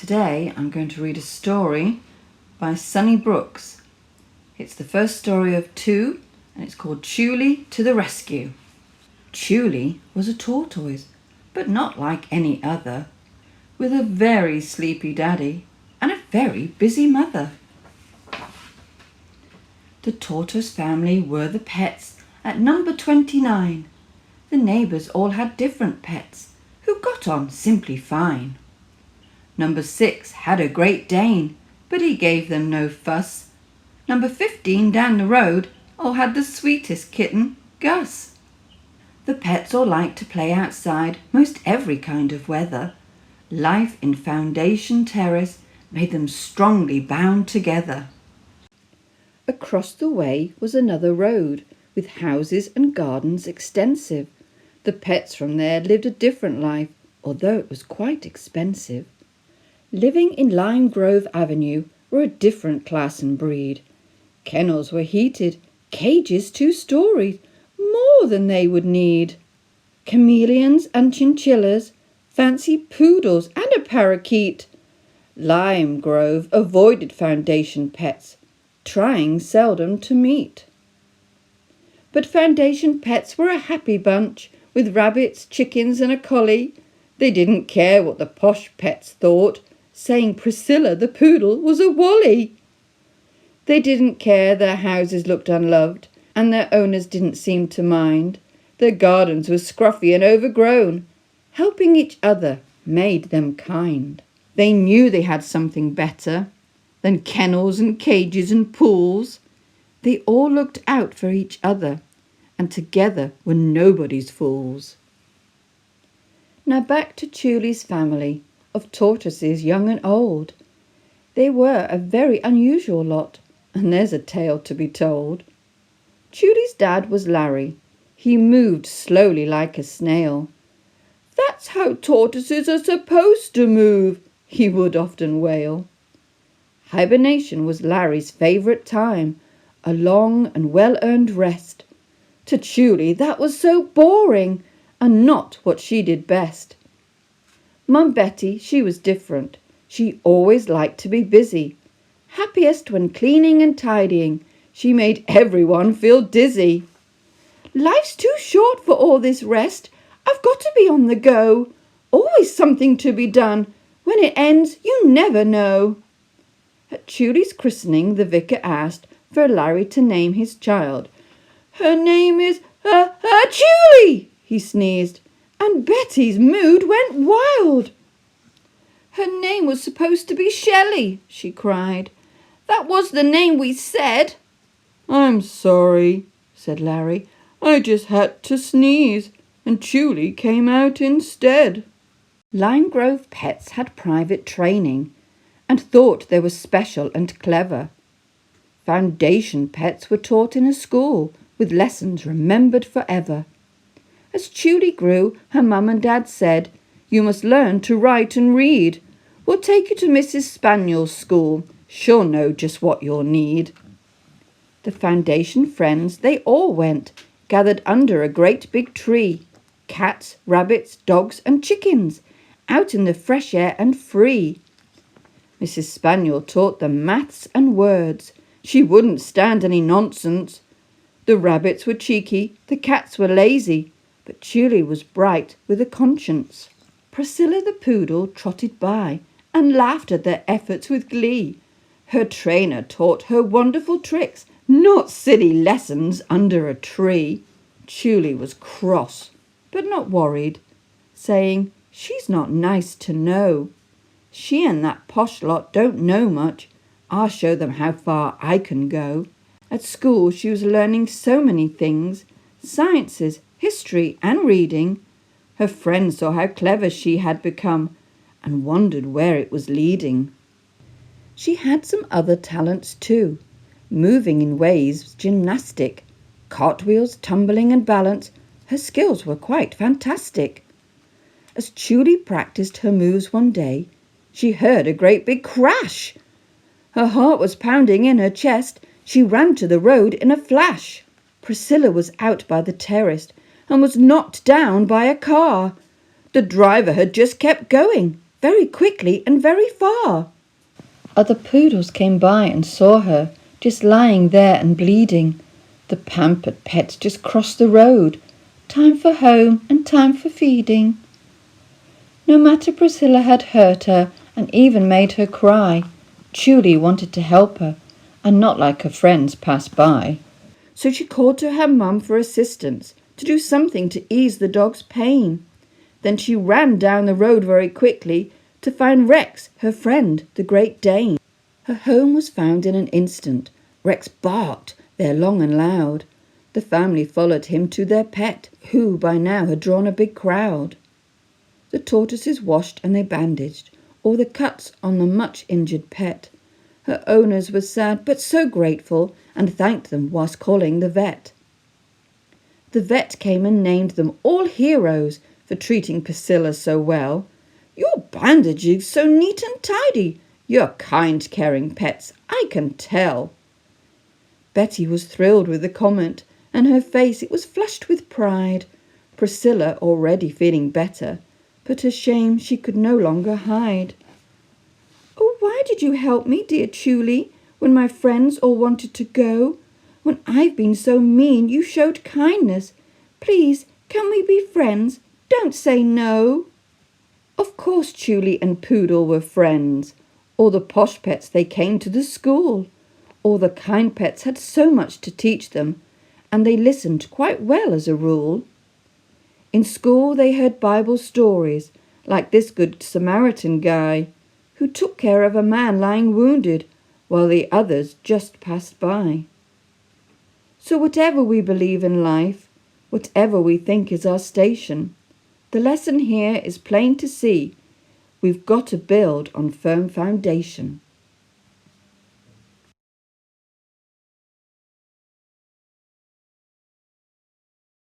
Today I'm going to read a story by Sunny Brooks. It's the first story of two, and it's called Chooley to the Rescue. Chooley was a tortoise, but not like any other, with a very sleepy daddy and a very busy mother. The tortoise family were the pets at number 29. The neighbours all had different pets, who got on simply fine. Number 6 had a Great Dane, but he gave them no fuss. Number 15 down the road all had the sweetest kitten, Gus. The pets all liked to play outside most every kind of weather. Life in Foundation Terrace made them strongly bound together. Across the way was another road, with houses and gardens extensive. The pets from there lived a different life, although it was quite expensive. Living in Lime Grove Avenue were a different class and breed. Kennels were heated, cages 2-storied, more than they would need. Chameleons and chinchillas, fancy poodles and a parakeet. Lime Grove avoided Foundation pets, trying seldom to meet. But Foundation pets were a happy bunch, with rabbits, chickens and a collie. They didn't care what the posh pets thought, saying Priscilla the poodle was a wally. They didn't care their houses looked unloved, and their owners didn't seem to mind. Their gardens were scruffy and overgrown. Helping each other made them kind. They knew they had something better than kennels and cages and pools. They all looked out for each other, and together were nobody's fools. Now back to Chooley's family of tortoises young and old. They were a very unusual lot, and there's a tale to be told. Chooley's dad was Larry. He moved slowly like a snail. "That's how tortoises are supposed to move," he would often wail. Hibernation was Larry's favourite time, a long and well-earned rest. To Chooley that was so boring, and not what she did best. Mum Betty, she was different. She always liked to be busy. Happiest when cleaning and tidying. She made everyone feel dizzy. "Life's too short for all this rest. I've got to be on the go. Always something to be done. When it ends, you never know." At Chooley's christening, the vicar asked for Larry to name his child. "Her name is Chooley," he sneezed, and Betty's mood went wild. "Her name was supposed to be Shelley," she cried. "That was the name we said." "I'm sorry," said Larry. "I just had to sneeze, and Chooley came out instead." Lime Grove pets had private training and thought they were special and clever. Foundation pets were taught in a school with lessons remembered forever. As Chooley grew, her mum and dad said, "You must learn to write and read. We'll take you to Mrs. Spaniel's school. She'll know just what you'll need." The Foundation friends, they all went, gathered under a great big tree. Cats, rabbits, dogs and chickens, out in the fresh air and free. Mrs. Spaniel taught them maths and words. She wouldn't stand any nonsense. The rabbits were cheeky, the cats were lazy, but Chooley was bright with a conscience. Priscilla the poodle trotted by and laughed at their efforts with glee. Her trainer taught her wonderful tricks, not silly lessons under a tree. Chooley was cross, but not worried, saying, "She's not nice to know. She and that posh lot don't know much. I'll show them how far I can go." At school she was learning so many things, sciences, history and reading. Her friends saw how clever she had become and wondered where it was leading. She had some other talents too, moving in ways gymnastic, cartwheels, tumbling and balance. Her skills were quite fantastic. As Chooley practiced her moves one day, she heard a great big crash. Her heart was pounding in her chest. She ran to the road in a flash. Priscilla was out by the terrace and was knocked down by a car. The driver had just kept going, very quickly and very far. Other poodles came by and saw her, just lying there and bleeding. The pampered pet just crossed the road. Time for home and time for feeding. No matter Priscilla had hurt her and even made her cry, Chooley wanted to help her and not like her friends pass by. So she called to her mum for assistance to do something to ease the dog's pain. Then she ran down the road very quickly to find Rex, her friend, the Great Dane. Her home was found in an instant. Rex barked there long and loud. The family followed him to their pet, who by now had drawn a big crowd. The tortoises washed and they bandaged all the cuts on the much injured pet. Her owners were sad but so grateful and thanked them whilst calling the vet. The vet came and named them all heroes for treating Priscilla so well. Your bandages so neat and tidy. You're kind, caring pets, I can tell. Betty was thrilled with the comment, and her face it was flushed with pride. Priscilla, already feeling better, but her shame she could no longer hide. Oh, why did you help me, dear Chooley, when my friends all wanted to go? When I've been so mean, you showed kindness. Please, can we be friends? Don't say no. Of course Chooley and Poodle were friends. All the posh pets, they came to the school. All the kind pets had so much to teach them, and they listened quite well as a rule. In school they heard Bible stories, like this Good Samaritan guy, who took care of a man lying wounded, while the others just passed by. So whatever we believe in life, whatever we think is our station, the lesson here is plain to see. We've got to build on firm foundation.